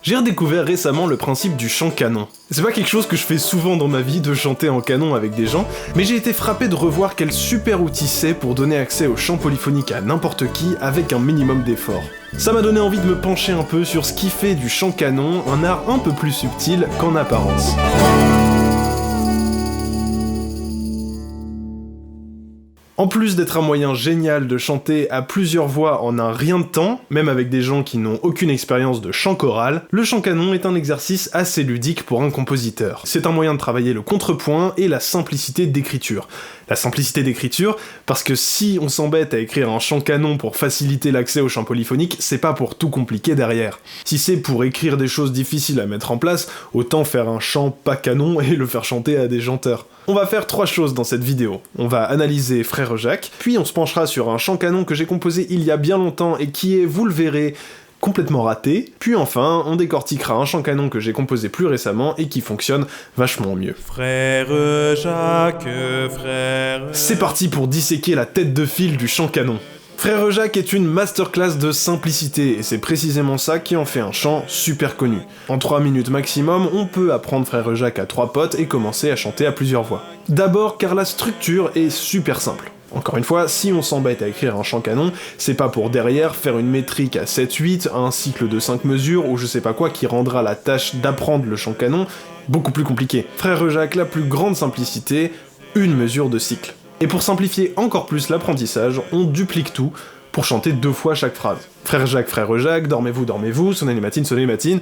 J'ai redécouvert récemment le principe du chant canon. C'est pas quelque chose que je fais souvent dans ma vie de chanter en canon avec des gens, mais j'ai été frappé de revoir quel super outil c'est pour donner accès au chant polyphonique à n'importe qui avec un minimum d'effort. Ça m'a donné envie de me pencher un peu sur ce qui fait du chant canon un art un peu plus subtil qu'en apparence. En plus d'être un moyen génial de chanter à plusieurs voix en un rien de temps, même avec des gens qui n'ont aucune expérience de chant choral, le chant canon est un exercice assez ludique pour un compositeur. C'est un moyen de travailler le contrepoint et la simplicité d'écriture. La simplicité d'écriture, parce que si on s'embête à écrire un chant canon pour faciliter l'accès au chant polyphonique, c'est pas pour tout compliquer derrière. Si c'est pour écrire des choses difficiles à mettre en place, autant faire un chant pas canon et le faire chanter à des chanteurs. On va faire 3 choses dans cette vidéo. On va analyser Frère Jacques, puis on se penchera sur un chant canon que j'ai composé il y a bien longtemps et qui est, vous le verrez, complètement raté, puis enfin, on décortiquera un chant canon que j'ai composé plus récemment et qui fonctionne vachement mieux. Frère Jacques, frère... C'est parti pour disséquer la tête de fil du chant canon. Frère Jacques est une masterclass de simplicité, et c'est précisément ça qui en fait un chant super connu. En 3 minutes maximum, on peut apprendre Frère Jacques à 3 potes et commencer à chanter à plusieurs voix. D'abord car la structure est super simple. Encore une fois, si on s'embête à écrire un chant canon, c'est pas pour derrière faire une métrique à 7-8, un cycle de 5 mesures ou je sais pas quoi qui rendra la tâche d'apprendre le chant canon beaucoup plus compliquée. Frère Jacques, la plus grande simplicité, une mesure de cycle. Et pour simplifier encore plus l'apprentissage, on duplique tout pour chanter 2 fois chaque phrase. Frère Jacques, dormez-vous, sonnez les matines.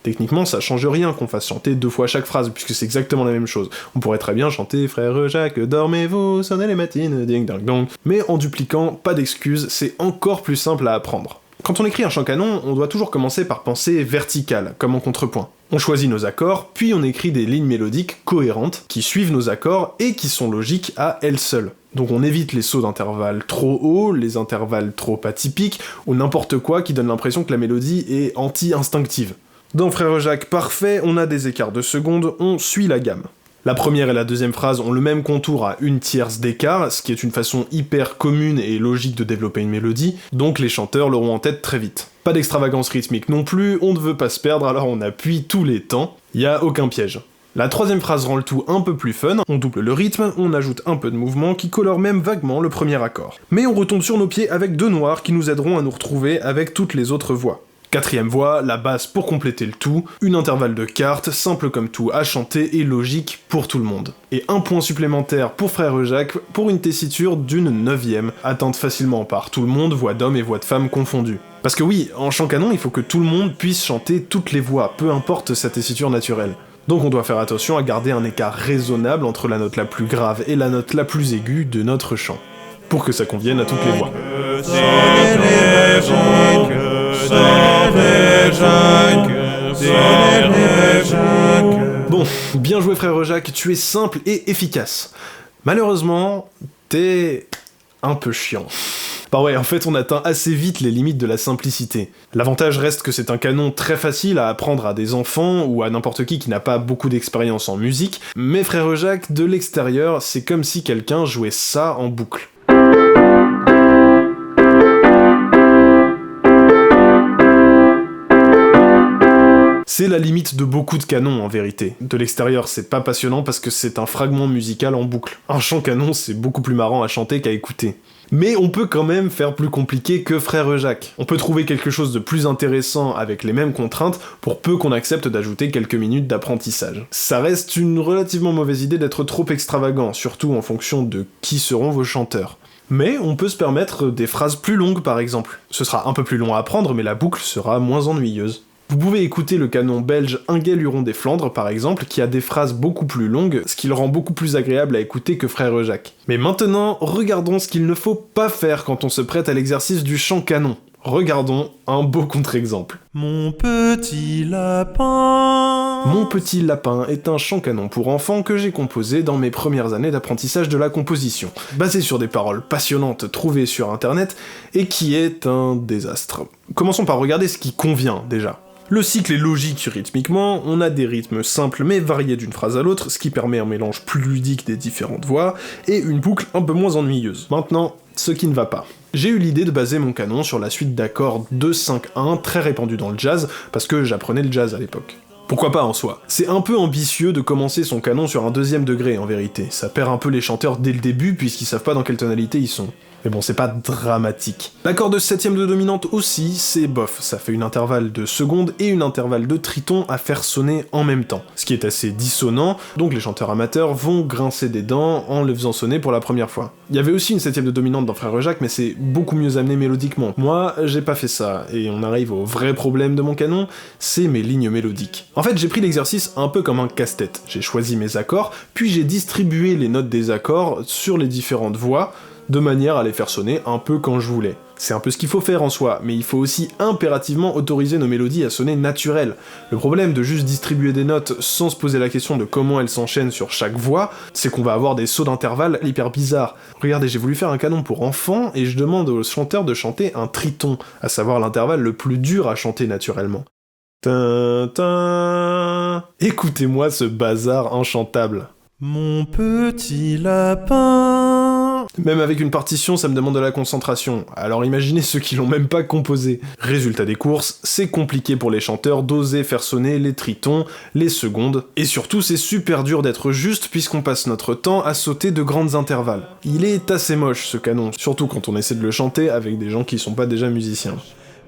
Techniquement, ça change rien qu'on fasse chanter 2 fois chaque phrase, puisque c'est exactement la même chose. On pourrait très bien chanter Frère Jacques, dormez-vous, sonnez les matines, ding ding dong. Mais en dupliquant, pas d'excuses, c'est encore plus simple à apprendre. Quand on écrit un chant canon, on doit toujours commencer par penser vertical, comme en contrepoint. On choisit nos accords, puis on écrit des lignes mélodiques cohérentes, qui suivent nos accords et qui sont logiques à elles seules. Donc on évite les sauts d'intervalles trop hauts, les intervalles trop atypiques, ou n'importe quoi qui donne l'impression que la mélodie est anti-instinctive. Dans Frère Jacques parfait, on a des écarts de secondes, on suit la gamme. La première et la deuxième phrase ont le même contour à 1/3 d'écart, ce qui est une façon hyper commune et logique de développer une mélodie, donc les chanteurs l'auront en tête très vite. Pas d'extravagance rythmique non plus, on ne veut pas se perdre, alors on appuie tous les temps, y a aucun piège. La troisième phrase rend le tout un peu plus fun, on double le rythme, on ajoute un peu de mouvement qui colore même vaguement le premier accord. Mais on retombe sur nos pieds avec 2 noirs qui nous aideront à nous retrouver avec toutes les autres voix. 4ème voix, la basse pour compléter le tout, une intervalle de quarte, simple comme tout à chanter et logique pour tout le monde. Et un point supplémentaire pour Frère Jacques pour une tessiture d'une 9ème, atteinte facilement par tout le monde, voix d'homme et voix de femme confondues. Parce que oui, en chant canon, il faut que tout le monde puisse chanter toutes les voix, peu importe sa tessiture naturelle. Donc on doit faire attention à garder un écart raisonnable entre la note la plus grave et la note la plus aiguë de notre chant, pour que ça convienne à toutes les voix. Bon, bien joué Frère Jacques, tu es simple et efficace. Malheureusement, t'es un peu chiant. Bah ouais, en fait on atteint assez vite les limites de la simplicité. L'avantage reste que c'est un canon très facile à apprendre à des enfants ou à n'importe qui n'a pas beaucoup d'expérience en musique, mais Frère Jacques, de l'extérieur, c'est comme si quelqu'un jouait ça en boucle. C'est la limite de beaucoup de canons en vérité. De l'extérieur c'est pas passionnant parce que c'est un fragment musical en boucle. Un chant canon c'est beaucoup plus marrant à chanter qu'à écouter. Mais on peut quand même faire plus compliqué que Frère Jacques. On peut trouver quelque chose de plus intéressant avec les mêmes contraintes pour peu qu'on accepte d'ajouter quelques minutes d'apprentissage. Ça reste une relativement mauvaise idée d'être trop extravagant, surtout en fonction de qui seront vos chanteurs. Mais on peut se permettre des phrases plus longues par exemple. Ce sera un peu plus long à apprendre mais la boucle sera moins ennuyeuse. Vous pouvez écouter le canon belge Un gai luron des Flandres par exemple, qui a des phrases beaucoup plus longues, ce qui le rend beaucoup plus agréable à écouter que Frère Jacques. Mais maintenant, regardons ce qu'il ne faut pas faire quand on se prête à l'exercice du chant canon. Regardons un beau contre-exemple. Mon petit lapin. Mon petit lapin est un chant canon pour enfants que j'ai composé dans mes premières années d'apprentissage de la composition, basé sur des paroles passionnantes trouvées sur internet, et qui est un désastre. Commençons par regarder ce qui convient déjà. Le cycle est logique rythmiquement, on a des rythmes simples mais variés d'une phrase à l'autre, ce qui permet un mélange plus ludique des différentes voix, et une boucle un peu moins ennuyeuse. Maintenant, ce qui ne va pas. J'ai eu l'idée de baser mon canon sur la suite d'accords 2-5-1 très répandue dans le jazz, parce que j'apprenais le jazz à l'époque. Pourquoi pas en soi. C'est un peu ambitieux de commencer son canon sur un 2e degré en vérité, ça perd un peu les chanteurs dès le début puisqu'ils savent pas dans quelle tonalité ils sont. Mais bon, c'est pas dramatique. L'accord de 7ème de dominante aussi, c'est bof, ça fait une intervalle de seconde et une intervalle de triton à faire sonner en même temps, ce qui est assez dissonant, donc les chanteurs amateurs vont grincer des dents en le faisant sonner pour la première fois. Il y avait aussi une 7ème de dominante dans Frère Jacques, mais c'est beaucoup mieux amené mélodiquement. Moi, j'ai pas fait ça, et on arrive au vrai problème de mon canon, c'est mes lignes mélodiques. En fait, j'ai pris l'exercice un peu comme un casse-tête. J'ai choisi mes accords, puis j'ai distribué les notes des accords sur les différentes voix, de manière à les faire sonner un peu quand je voulais. C'est un peu ce qu'il faut faire en soi, mais il faut aussi impérativement autoriser nos mélodies à sonner naturelles. Le problème de juste distribuer des notes sans se poser la question de comment elles s'enchaînent sur chaque voix, c'est qu'on va avoir des sauts d'intervalle hyper bizarres. Regardez, j'ai voulu faire un canon pour enfants, et je demande aux chanteurs de chanter un triton, à savoir l'intervalle le plus dur à chanter naturellement. Tin. Écoutez-moi ce bazar inchantable. Mon petit lapin. Même avec une partition, ça me demande de la concentration, alors imaginez ceux qui l'ont même pas composé. Résultat des courses, c'est compliqué pour les chanteurs d'oser faire sonner les tritons, les secondes, et surtout c'est super dur d'être juste puisqu'on passe notre temps à sauter de grandes intervalles. Il est assez moche ce canon, surtout quand on essaie de le chanter avec des gens qui sont pas déjà musiciens.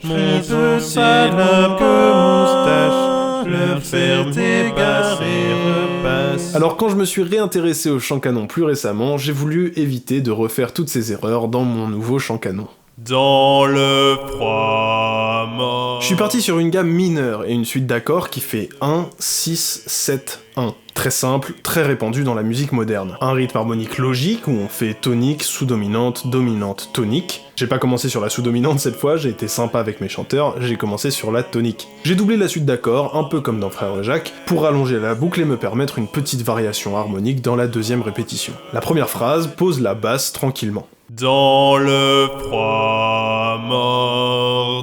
Mon petit lapin moustache, leur faire des basses et repasse. Alors quand je me suis réintéressé au chant canon plus récemment, j'ai voulu éviter de refaire toutes ces erreurs dans mon nouveau chant canon. Dans le froid mort. Je suis parti sur une gamme mineure et une suite d'accords qui fait 1, 6, 7, 1. Très simple, très répandu dans la musique moderne. Un rythme harmonique logique où on fait tonique, sous-dominante, dominante, tonique. J'ai pas commencé sur la sous-dominante cette fois, j'ai été sympa avec mes chanteurs, j'ai commencé sur la tonique. J'ai doublé la suite d'accords, un peu comme dans Frère Jacques, pour allonger la boucle et me permettre une petite variation harmonique dans la deuxième répétition. La première phrase pose la basse tranquillement. Dans le froid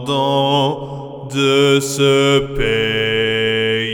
mordant de ce pays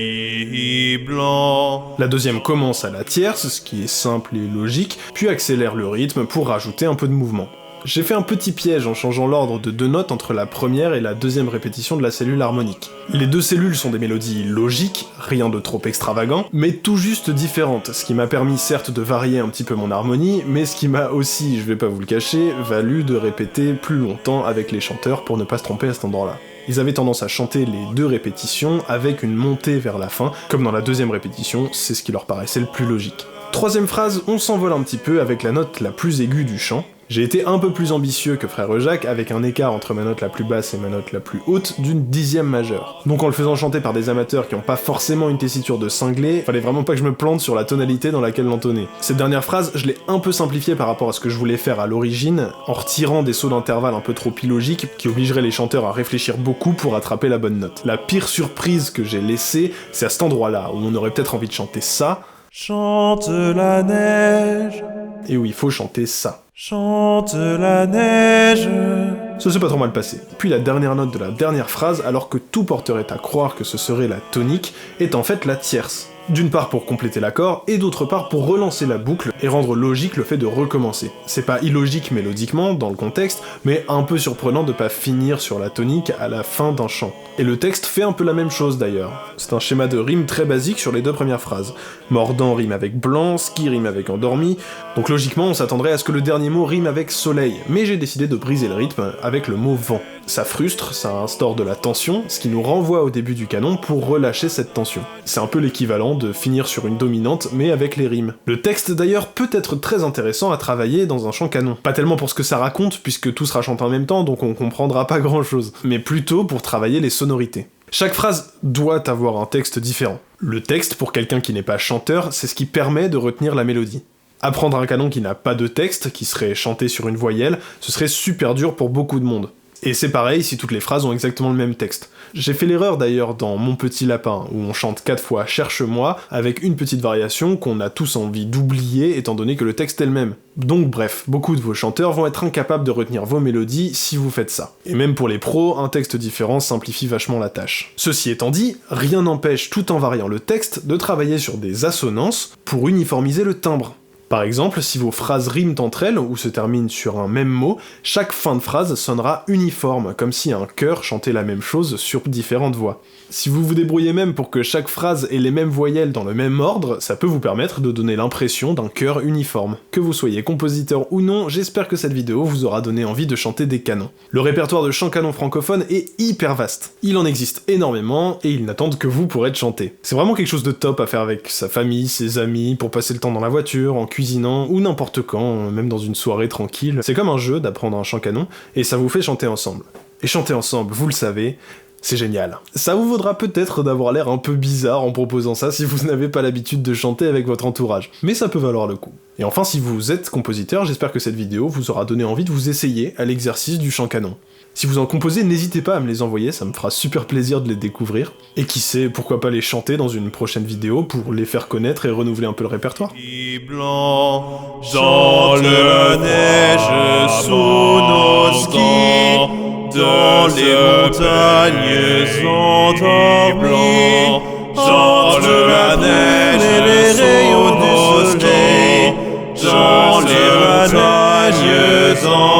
blanc. La deuxième commence à la tierce, ce qui est simple et logique, puis accélère le rythme pour rajouter un peu de mouvement. J'ai fait un petit piège en changeant l'ordre de 2 notes entre la première et la deuxième répétition de la cellule harmonique. Les 2 cellules sont des mélodies logiques, rien de trop extravagant, mais tout juste différentes, ce qui m'a permis certes de varier un petit peu mon harmonie, mais ce qui m'a aussi, je vais pas vous le cacher, valu de répéter plus longtemps avec les chanteurs pour ne pas se tromper à cet endroit-là. Ils avaient tendance à chanter les 2 répétitions avec une montée vers la fin, comme dans la deuxième répétition, c'est ce qui leur paraissait le plus logique. Troisième phrase, on s'envole un petit peu avec la note la plus aiguë du chant. J'ai été un peu plus ambitieux que Frère Jacques, avec un écart entre ma note la plus basse et ma note la plus haute d'une 10e majeure. Donc en le faisant chanter par des amateurs qui ont pas forcément une tessiture de cinglé, fallait vraiment pas que je me plante sur la tonalité dans laquelle l'entonner. Cette dernière phrase, je l'ai un peu simplifiée par rapport à ce que je voulais faire à l'origine, en retirant des sauts d'intervalle un peu trop illogiques qui obligeraient les chanteurs à réfléchir beaucoup pour attraper la bonne note. La pire surprise que j'ai laissée, c'est à cet endroit-là, où on aurait peut-être envie de chanter ça. Chante la neige. Et où il faut chanter ça. Chante la neige. Ça s'est pas trop mal passé. Puis la dernière note de la dernière phrase, alors que tout porterait à croire que ce serait la tonique, est en fait la tierce. D'une part pour compléter l'accord, et d'autre part pour relancer la boucle et rendre logique le fait de recommencer. C'est pas illogique mélodiquement, dans le contexte, mais un peu surprenant de pas finir sur la tonique à la fin d'un chant. Et le texte fait un peu la même chose d'ailleurs. C'est un schéma de rime très basique sur les 2 premières phrases. Mordant rime avec blanc, ski rime avec endormi, donc logiquement on s'attendrait à ce que le dernier mot rime avec soleil, mais j'ai décidé de briser le rythme avec le mot vent. Ça frustre, ça instaure de la tension, ce qui nous renvoie au début du canon pour relâcher cette tension. C'est un peu l'équivalent de finir sur une dominante, mais avec les rimes. Le texte d'ailleurs peut être très intéressant à travailler dans un chant canon. Pas tellement pour ce que ça raconte, puisque tout sera chanté en même temps, donc on comprendra pas grand chose, mais plutôt pour travailler les sonorités. Chaque phrase doit avoir un texte différent. Le texte, pour quelqu'un qui n'est pas chanteur, c'est ce qui permet de retenir la mélodie. Apprendre un canon qui n'a pas de texte, qui serait chanté sur une voyelle, ce serait super dur pour beaucoup de monde. Et c'est pareil si toutes les phrases ont exactement le même texte. J'ai fait l'erreur d'ailleurs dans Mon Petit Lapin, où on chante 4 fois « Cherche-moi », avec une petite variation qu'on a tous envie d'oublier étant donné que le texte est le même. Donc bref, beaucoup de vos chanteurs vont être incapables de retenir vos mélodies si vous faites ça. Et même pour les pros, un texte différent simplifie vachement la tâche. Ceci étant dit, rien n'empêche, tout en variant le texte, de travailler sur des assonances pour uniformiser le timbre. Par exemple, si vos phrases riment entre elles ou se terminent sur un même mot, chaque fin de phrase sonnera uniforme, comme si un chœur chantait la même chose sur différentes voix. Si vous vous débrouillez même pour que chaque phrase ait les mêmes voyelles dans le même ordre, ça peut vous permettre de donner l'impression d'un chœur uniforme. Que vous soyez compositeur ou non, j'espère que cette vidéo vous aura donné envie de chanter des canons. Le répertoire de chants canons francophones est hyper vaste. Il en existe énormément, et ils n'attendent que vous pour être chantés. C'est vraiment quelque chose de top à faire avec sa famille, ses amis, pour passer le temps dans la voiture, en cuisinant, ou n'importe quand, même dans une soirée tranquille. C'est comme un jeu d'apprendre un chant canon, et ça vous fait chanter ensemble. Et chanter ensemble, vous le savez, c'est génial. Ça vous vaudra peut-être d'avoir l'air un peu bizarre en proposant ça si vous n'avez pas l'habitude de chanter avec votre entourage, mais ça peut valoir le coup. Et enfin, si vous êtes compositeur, j'espère que cette vidéo vous aura donné envie de vous essayer à l'exercice du chant canon. Si vous en composez, n'hésitez pas à me les envoyer, ça me fera super plaisir de les découvrir. Et qui sait, pourquoi pas les chanter dans une prochaine vidéo pour les faire connaître et renouveler un peu le répertoire. Blanc, chante la neige sous nos skis. Dans les montagnes endormies, chante la neige et les rayons du soleil. Dans les montagnes endormies.